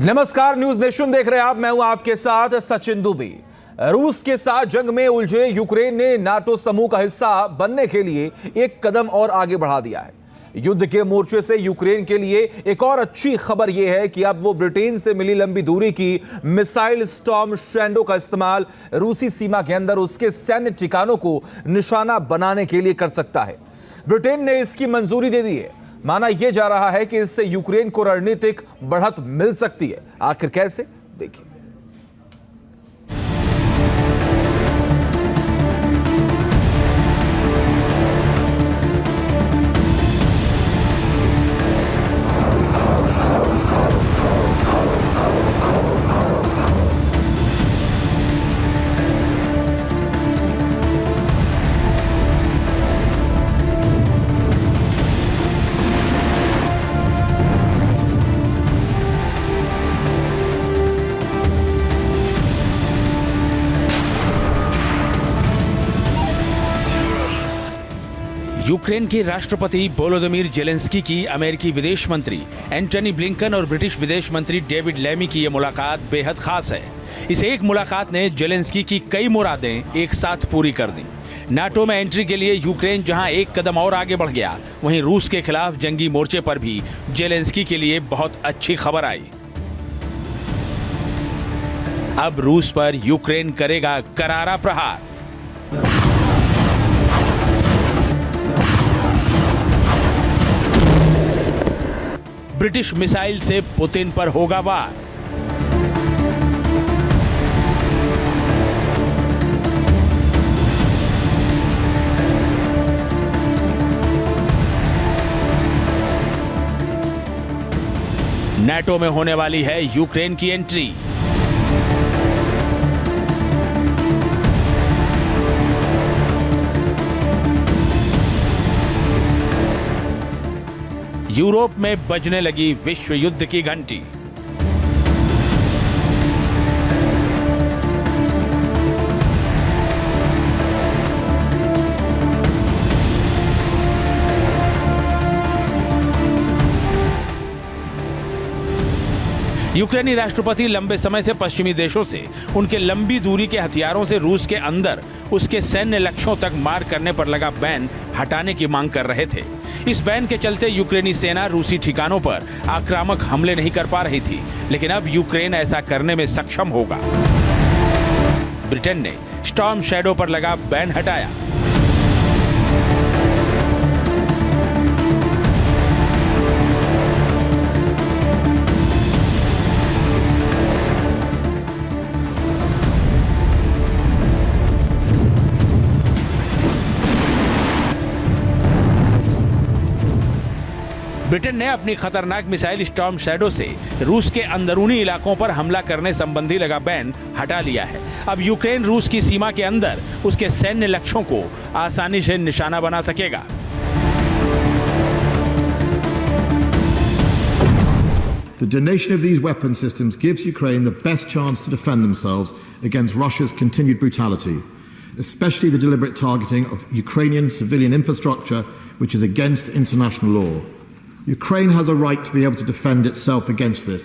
नमस्कार, news nation देख रहे हैं आप। मैं हूं आपके साथ सचिन दुबे। रूस के साथ जंग में उलझे यूक्रेन ने नाटो समूह का हिस्सा बनने के लिए एक कदम और आगे बढ़ा दिया है। युद्ध के मोर्चे से यूक्रेन के लिए एक और अच्छी खबर यह है कि अब वो ब्रिटेन से मिली लंबी दूरी की मिसाइल स्टॉर्म शैडो का इस्तेमाल रूसी सीमा के अंदर उसके सैन्य ठिकानों को निशाना बनाने के लिए कर सकता है। ब्रिटेन ने इसकी मंजूरी दे दी है। माना यह जा रहा है कि इससे यूक्रेन को रणनीतिक बढ़त मिल सकती है। आखिर कैसे, देखिए। यूक्रेन के राष्ट्रपति वोलोदिमीर जेलेंस्की की अमेरिकी विदेश मंत्री एंटनी ब्लिंकन और ब्रिटिश विदेश मंत्री डेविड लैमी की यह मुलाकात बेहद खास है। इस एक मुलाकात ने जेलेंस्की की कई मुरादें एक साथ पूरी कर दी। नाटो में एंट्री के लिए यूक्रेन जहां एक कदम और आगे बढ़ गया, वहीं रूस के खिलाफ जंगी मोर्चे पर भी जेलेंस्की के लिए बहुत अच्छी खबर आई। अब रूस पर यूक्रेन करेगा करारा प्रहार। ब्रिटिश मिसाइल से पुतिन पर होगा वार। नाटो में होने वाली है यूक्रेन की एंट्री। यूरोप में बजने लगी विश्व युद्ध की घंटी। यूक्रेनी राष्ट्रपति लंबे समय से पश्चिमी देशों से उनके लंबी दूरी के हथियारों से रूस के अंदर उसके सैन्य लक्ष्यों तक मार करने पर लगा बैन हटाने की मांग कर रहे थे। इस बैन के चलते यूक्रेनी सेना रूसी ठिकानों पर आक्रामक हमले नहीं कर पा रही थी, लेकिन अब यूक्रेन ऐसा करने में सक्षम होगा। ब्रिटेन ने स्टॉर्म शैडो पर लगा बैन हटाया। ब्रिटेन ने अपनी खतरनाक मिसाइल स्टॉर्म शैडो से रूस के अंदरूनी इलाकों पर हमला करने संबंधी लगा बैन हटा लिया है। अब यूक्रेन रूस की सीमा के अंदर उसके सैन्य लक्ष्यों को आसानी से निशाना बना सकेगा। The donation of these weapon systems gives Ukraine the best chance to defend themselves against Russia's continued brutality, especially the deliberate targeting of Ukrainian civilian infrastructure, which is against international law. Ukraine has a right to be able to defend itself against this.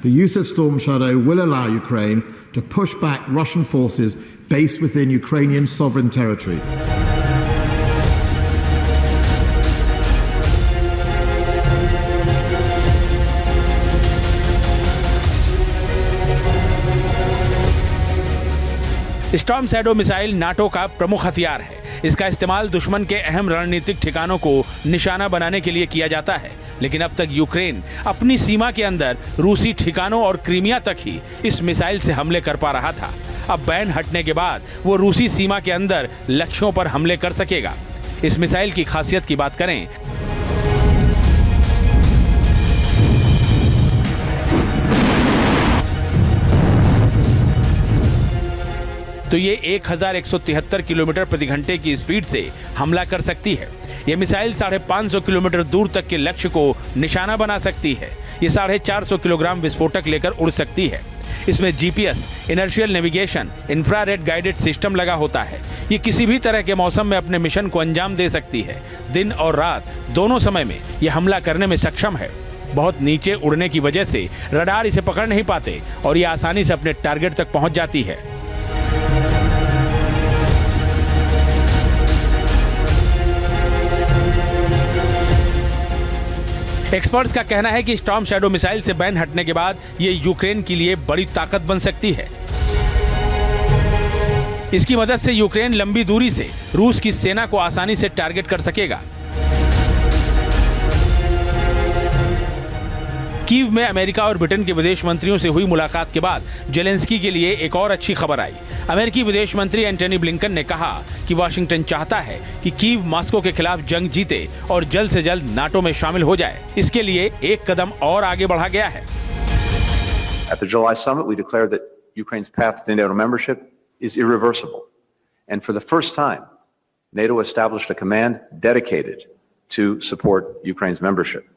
The use of Storm Shadow will allow Ukraine to push back Russian forces based within Ukrainian sovereign territory. Storm shadow missile NATO का प्रमुख हथियार है। इसका इस्तेमाल दुश्मन के अहम रणनीतिक ठिकानों को निशाना बनाने के लिए किया जाता है, लेकिन अब तक यूक्रेन अपनी सीमा के अंदर रूसी ठिकानों और क्रीमिया तक ही इस मिसाइल से हमले कर पा रहा था। अब बैन हटने के बाद वो रूसी सीमा के अंदर लक्ष्यों पर हमले कर सकेगा। इस मिसाइल की खासियत की बात करें तो ये 1173 किलोमीटर प्रति घंटे की स्पीड से हमला कर सकती है। ये मिसाइल 550 किलोमीटर दूर तक के लक्ष्य को निशाना बना सकती है। ये 450 किलोग्राम विस्फोटक लेकर उड़ सकती है। इसमें GPS, inertial navigation, infrared guided system लगा होता है। ये किसी भी तरह के मौसम में अपने मिशन को अंजाम दे सकती है। दिन और रात दोनों समय में यह हमला करने में सक्षम है। बहुत नीचे उड़ने की वजह से रडार इसे पकड़ नहीं पाते और ये आसानी से अपने टारगेट तक पहुंच जाती है। एक्सपर्ट्स का कहना है कि स्टॉर्म शैडो मिसाइल से बैन हटने के बाद ये यूक्रेन के लिए बड़ी ताकत बन सकती है। इसकी मदद से यूक्रेन लंबी दूरी से रूस की सेना को आसानी से टारगेट कर सकेगा। कीव में अमेरिका और ब्रिटेन के विदेश मंत्रियों से हुई मुलाकात के बाद जेलेंस्की के लिए एक और अच्छी खबर आई। अमेरिकी विदेश मंत्री एंटनी ब्लिंकन ने कहा कि वाशिंगटन चाहता है कि कीव मॉस्को के खिलाफ जंग जीते और जल्द से जल्द नाटो में शामिल हो जाए। इसके लिए एक कदम और आगे बढ़ा गया है। At the July summit, we declared that Ukraine's path to NATO membership is irreversible. And for the first time, NATO established a command dedicated to support Ukraine's membership.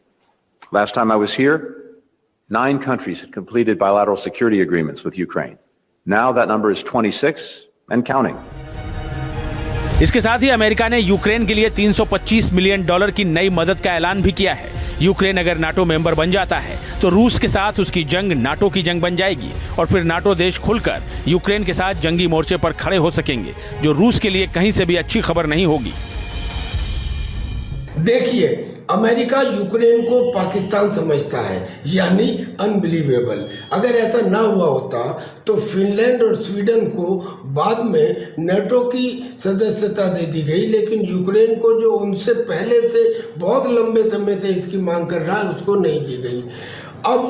Last time I was here, 9 countries had completed bilateral security agreements with Ukraine. Now that number is 26 and counting. इसके साथ ही America ने Ukraine के लिए $325 million की नई मदद का ऐलान भी किया है। यूक्रेन अगर नाटो मेंबर बन जाता है तो रूस के साथ उसकी जंग नाटो की जंग बन जाएगी और फिर नाटो देश खुलकर यूक्रेन के साथ जंगी मोर्चे पर खड़े हो सकेंगे, जो रूस के लिए कहीं से भी अच्छी खबर नहीं होगी। देखिए, अमेरिका यूक्रेन को पाकिस्तान समझता है, यानी अनबिलीवेबल। अगर ऐसा ना हुआ होता तो फिनलैंड और स्वीडन को बाद में नेटो की सदस्यता दे दी गई, लेकिन यूक्रेन को जो उनसे पहले से बहुत लंबे समय से इसकी मांग कर रहा है उसको नहीं दी गई। अब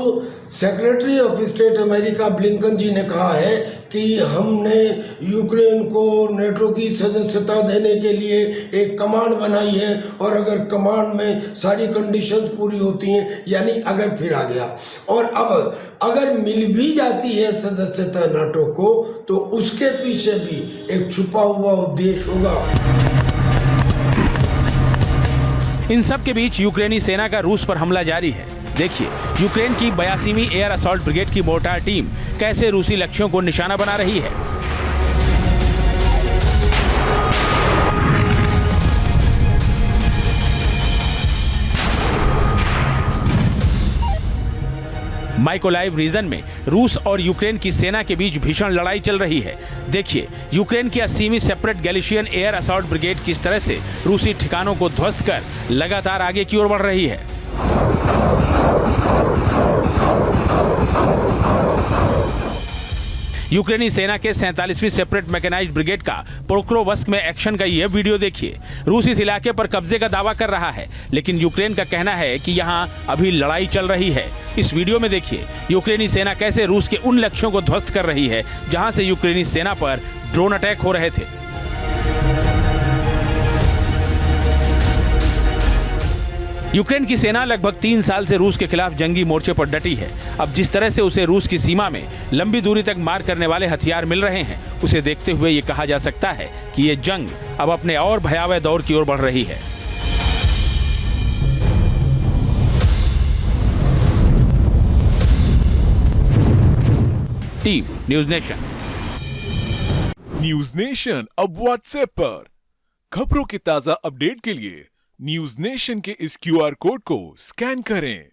secretary of state America Blinken ji ने कहा है कि हमने यूक्रेन को नेटो की सदस्यता देने के लिए एक कमांड बनाई है और अगर कमांड में सारी कंडीशंस पूरी होती हैं, यानी अगर फिर आ गया, और अब अगर मिल भी जाती है सदस्यता नाटो को तो उसके पीछे भी एक छुपा हुआ उद्देश्य होगा। इन सब के बीच यूक्रेनी सेना का रूस पर हमला जारी है। देखिए, यूक्रेन की 82वीं एयर असॉल्ट ब्रिगेड की मोर्टार टीम कैसे रूसी लक्ष्यों को निशाना बना रही है। माइकोलाइव रीजन में रूस और यूक्रेन की सेना के बीच भीषण लड़ाई चल रही है। देखिए, यूक्रेन की 80वीं separate Galician air assault brigade किस तरह से रूसी ठिकानों को ध्वस्त कर लगातार आगे की ओर बढ़ रही है। यूक्रेनी सेना के 47वीं सेपरेट मैकेनाइज्ड ब्रिगेड का पोक्रोवस्क में एक्शन का यह वीडियो देखिए। रूस इस इलाके पर कब्जे का दावा कर रहा है, लेकिन यूक्रेन का कहना है कि यहां अभी लड़ाई चल रही है। इस वीडियो में देखिए यूक्रेनी सेना कैसे रूस के उन लक्ष्यों को ध्वस्त कर रही है जहां से यूक्रेनी सेना पर ड्रोन अटैक हो रहे थे। यूक्रेन की सेना लगभग 3 साल से रूस के खिलाफ जंगी मोर्चे पर डटी है। अब जिस तरह से उसे रूस की सीमा में लंबी दूरी तक मार करने वाले हथियार मिल रहे हैं, उसे देखते हुए ये कहा जा सकता है कि ये जंग अब अपने और भयावह दौर की ओर बढ़ रही है। Team news nation. News nation अब व्हाट्सएप पर खबरों के ताजा अपडेट के लिए न्यूज नेशन के इस QR कोड को स्कैन करें।